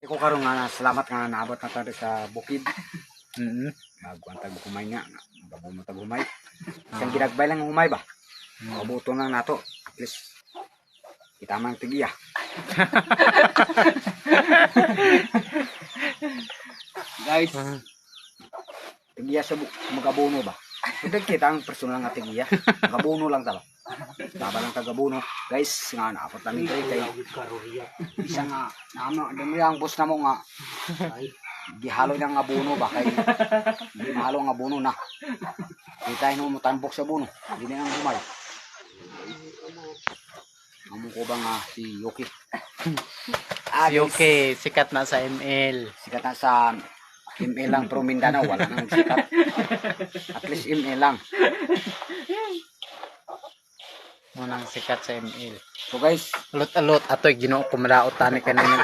Iko karon nga salamat nga naabot na tayo sa bukid. Magkuantag humay nga, bago mo tag humay. Isang ginagbay lang ang humay ba? Mabuto lang nato. At least kita man tigiya. Guys, tigiya sa magabono ba? Pwede kita ang personal nga tigiya. Magabono lang ta ba? Taba lang tagabono. Guys, nga naapot namin kayo kay isa nga dami ang boss na mo nga gihalo ng abono ba kay di mahalo ang abono na di tayo mo tanbok sa abono di na ang humay amo ko ba nga si Yuki Si Yuki, sikat na sa ML. sikat na sa ML lang pero Mindanao wala nang sikat at least ML lang Munang sikat sa ML. so guys Alot-alot, ato'y ginoo kumaraot tani kanina.